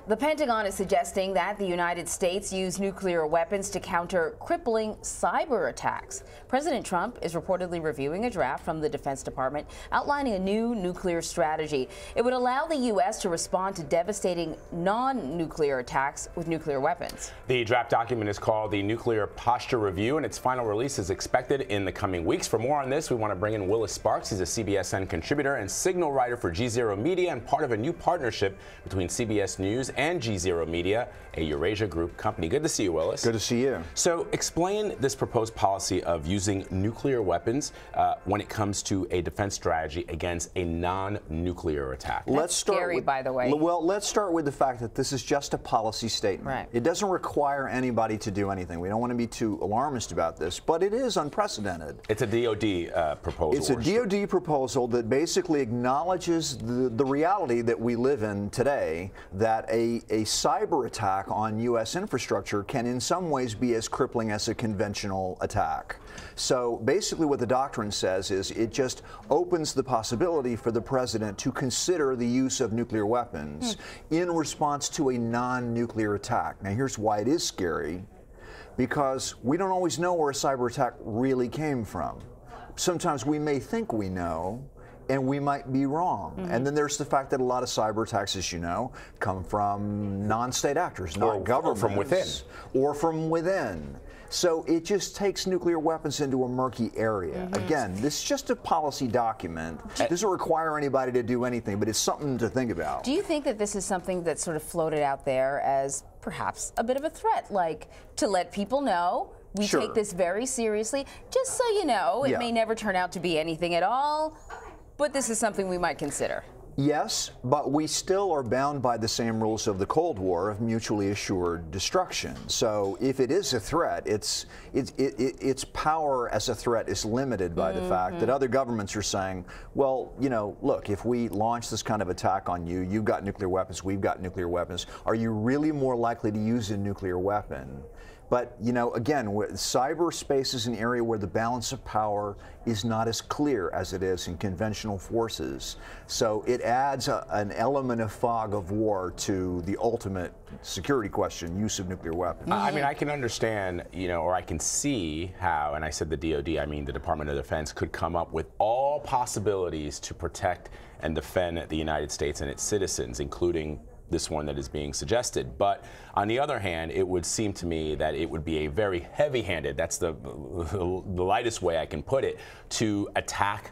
The Pentagon is suggesting that the United States use nuclear weapons to counter crippling cyber attacks. President Trump is reportedly reviewing a draft from the Defense Department outlining a new nuclear strategy. It would allow the U.S. to respond to devastating non-nuclear attacks with nuclear weapons. The draft document is called the Nuclear Posture Review, and its final release is expected in the coming weeks. For more on this, we want to bring in Willis Sparks. He's a CBSN contributor and signal writer for GZero Media and part of a new partnership between CBS News and GZero Media, a Eurasia Group company. Good to see you, Willis. Good to see you. So explain this proposed policy of using nuclear weapons when it comes to a defense strategy against a non-nuclear attack. That's scary, by the way. Well, let's start with the fact that this is just a policy statement. Right. It doesn't require anybody to do anything. We don't want to be too alarmist about this, but it is unprecedented. It's a DOD proposal. It's a DOD proposal that basically acknowledges the reality that we live in today, that a cyber attack on U.S. infrastructure can in some ways be as crippling as a conventional attack. So basically what the doctrine says is it just opens the possibility for the president to consider the use of nuclear weapons in response to a non-nuclear attack. Now here's why it is scary, because we don't always know where a cyber attack really came from. Sometimes we may think we know, and we might be wrong. And then there's the fact that a lot of cyber attacks, as you know, come from non-state actors, not governments. Or from within. Or from within. So it just takes nuclear weapons into a murky area. Again, this is just a policy document. It doesn't require anybody to do anything, but it's something to think about. Do you think that this is something that's sort of floated out there as perhaps a bit of a threat, like to let people know we take this very seriously, just so you know, it may never turn out to be anything at all, but this is something we might consider? Yes, but we still are bound by the same rules of the Cold War of mutually assured destruction. So if it is a threat, its power as a threat is limited by the fact that other governments are saying, well, you know, look, if we launch this kind of attack on you, you've got nuclear weapons, we've got nuclear weapons, are you really more likely to use a nuclear weapon? But, you know, again, cyberspace is an area where the balance of power is not as clear as it is in conventional forces. So it adds an element of fog of war to the ultimate security question, use of nuclear weapons. I mean, I can understand, you know, or I can see how, and I said the DOD, I mean the Department of Defense, could come up with all possibilities to protect and defend the United States and its citizens, including this one that is being suggested. But on the other hand, it would seem to me that it would be a very heavy-handed, that's the lightest way I can put it, to attack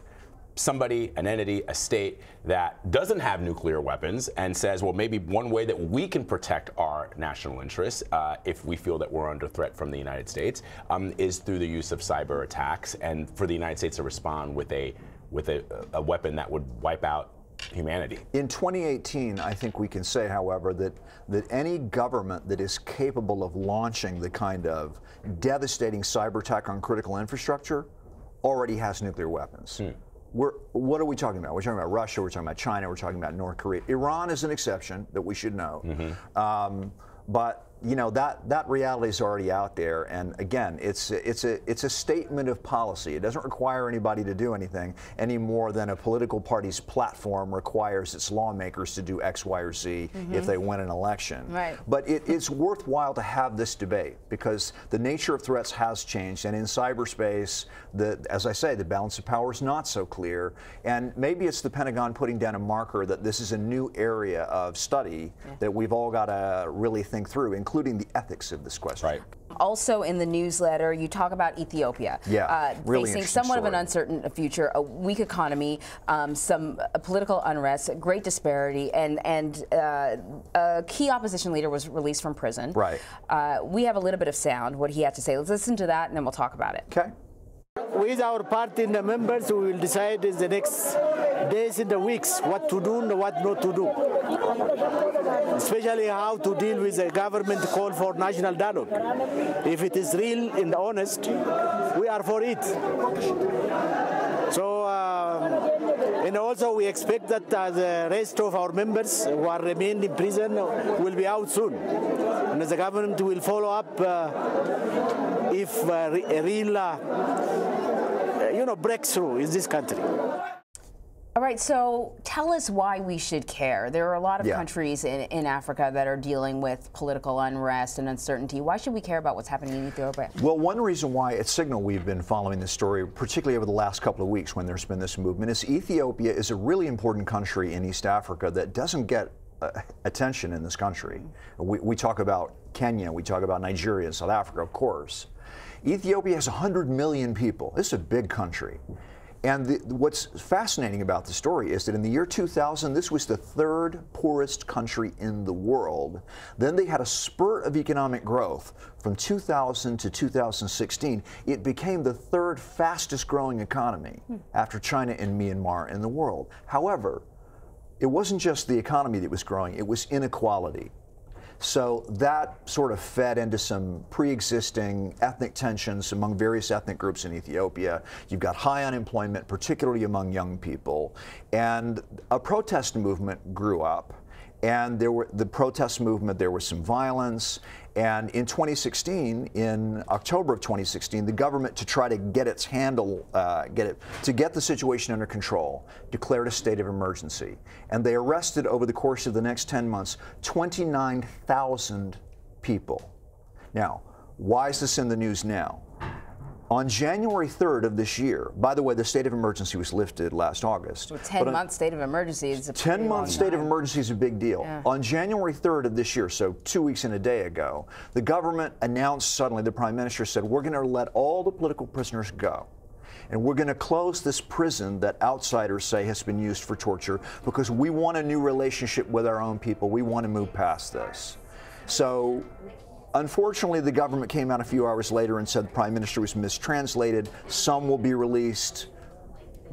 somebody, an entity, a state that doesn't have nuclear weapons and says, well, maybe one way that we can protect our national interests, if we feel that we're under threat from the United States, is through the use of cyber attacks, and for the United States to respond with a weapon that would wipe out humanity. In 2018, I think we can say, however, that any government that is capable of launching the kind of devastating cyber attack on critical infrastructure already has nuclear weapons. What are we talking about? We're talking about Russia, we're talking about China, we're talking about North Korea. Iran is an exception that we should know. But you know, that reality is already out there, and again, it's a statement of policy. It doesn't require anybody to do anything any more than a political party's platform requires its lawmakers to do X, Y, or Z if they win an election. Right. But it's worthwhile to have this debate because the nature of threats has changed, and in cyberspace, as I say, the balance of power is not so clear, and maybe it's the Pentagon putting down a marker that this is a new area of study that we've all got to really think through, including the ethics of this question. Right. Also in the newsletter, you talk about Ethiopia really facing somewhat of an uncertain future, a weak economy, some political unrest, great disparity, and a key opposition leader was released from prison. Right. We have a little bit of sound, what he had to say. Let's listen to that, and then we'll talk about it. Okay. With our party and the members, we will decide in the next days and the weeks what to do and what not to do. Especially how to deal with the government call for national dialogue. If it is real and honest, we are for it. So, and also we expect that the rest of our members who are remained in prison will be out soon. And the government will follow up if a real breakthrough in this country. All right, so tell us why we should care. There are a lot of countries in Africa that are dealing with political unrest and uncertainty. Why should we care about what's happening in Ethiopia? Well, one reason why at Signal we've been following this story, particularly over the last couple of weeks when there's been this movement, is Ethiopia is a really important country in East Africa that doesn't get attention in this country. We talk about Kenya, we talk about Nigeria, South Africa, of course. Ethiopia has 100 million people. This is a big country. And what's fascinating about the story is that in the year 2000, this was the third poorest country in the world. Then they had a spurt of economic growth from 2000 to 2016. It became the third fastest growing economy after China and Myanmar in the world. However, it wasn't just the economy that was growing, it was inequality. So that sort of fed into some pre-existing ethnic tensions among various ethnic groups in Ethiopia. You've got high unemployment, particularly among young people, and a protest movement grew up. And there was some violence. And in 2016, in October of 2016, the government, to try to get its to get the situation under control, declared a state of emergency. And they arrested over the course of the next 10 months, 29,000 people. Now, why is this in the news now? On January 3rd of this year, by the way, the state of emergency was lifted last August. Well, 10-month state of emergency is a 10-month state of emergency is a big deal. Yeah. On January 3rd of this year, so 2 weeks and a day ago, the government announced suddenly, the prime minister said, we're going to let all the political prisoners go. And we're going to close this prison that outsiders say has been used for torture because we want a new relationship with our own people. We want to move past this. So, unfortunately, the government came out a few hours later and said the prime minister was mistranslated. Some will be released.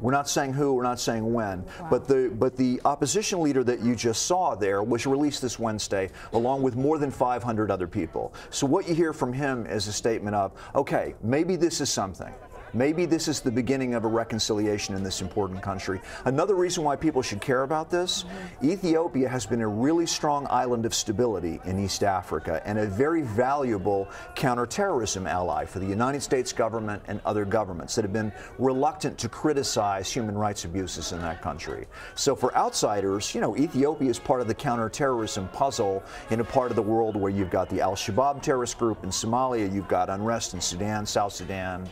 We're not saying who, we're not saying when. Wow. But the opposition leader that you just saw there was released this Wednesday, along with more than 500 other people. So what you hear from him is a statement of, okay, maybe this is something. Maybe this is the beginning of a reconciliation in this important country. Another reason why people should care about this, Ethiopia has been a really strong island of stability in East Africa and a very valuable counterterrorism ally for the United States government and other governments that have been reluctant to criticize human rights abuses in that country. So for outsiders, you know, Ethiopia is part of the counterterrorism puzzle in a part of the world where you've got the Al-Shabaab terrorist group in Somalia, you've got unrest in Sudan, South Sudan.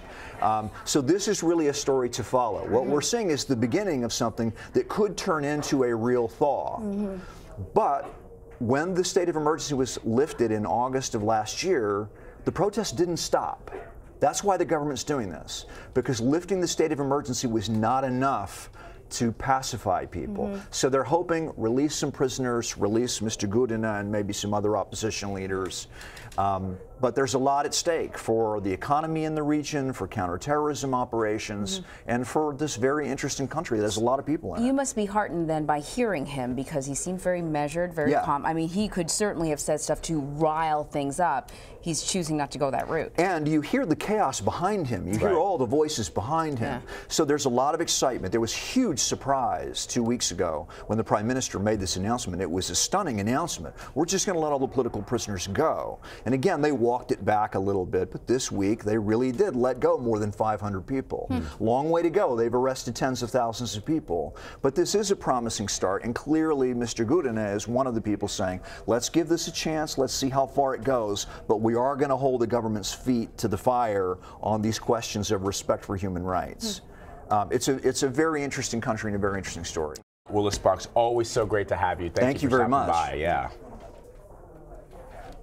So this is really a story to follow. What we're seeing is the beginning of something that could turn into a real thaw. But when the state of emergency was lifted in August of last year, the protests didn't stop. That's why the government's doing this, because lifting the state of emergency was not enough to pacify people. So they're hoping release some prisoners, release Mr. Gudina and maybe some other opposition leaders. But there's a lot at stake for the economy in the region, for counterterrorism operations, and for this very interesting country. There's a lot of people in it. You must be heartened then by hearing him, because he seemed very measured, very calm. I mean, he could certainly have said stuff to rile things up. He's choosing not to go that route. And you hear the chaos behind him. You hear all the voices behind him. So there's a lot of excitement. There was huge surprise 2 weeks ago when the Prime Minister made this announcement. It was a stunning announcement. We're just going to let all the political prisoners go. And again, they walked it back a little bit, but this week they really did let go more than 500 people. Long way to go. They've arrested tens of thousands of people. But this is a promising start, and clearly Mr. Gudina is one of the people saying, let's give this a chance, let's see how far it goes, but we are going to hold the government's feet to the fire on these questions of respect for human rights. It's a very interesting country and a very interesting story. Willis Sparks, always so great to have you. Thank you for very much. By. Yeah.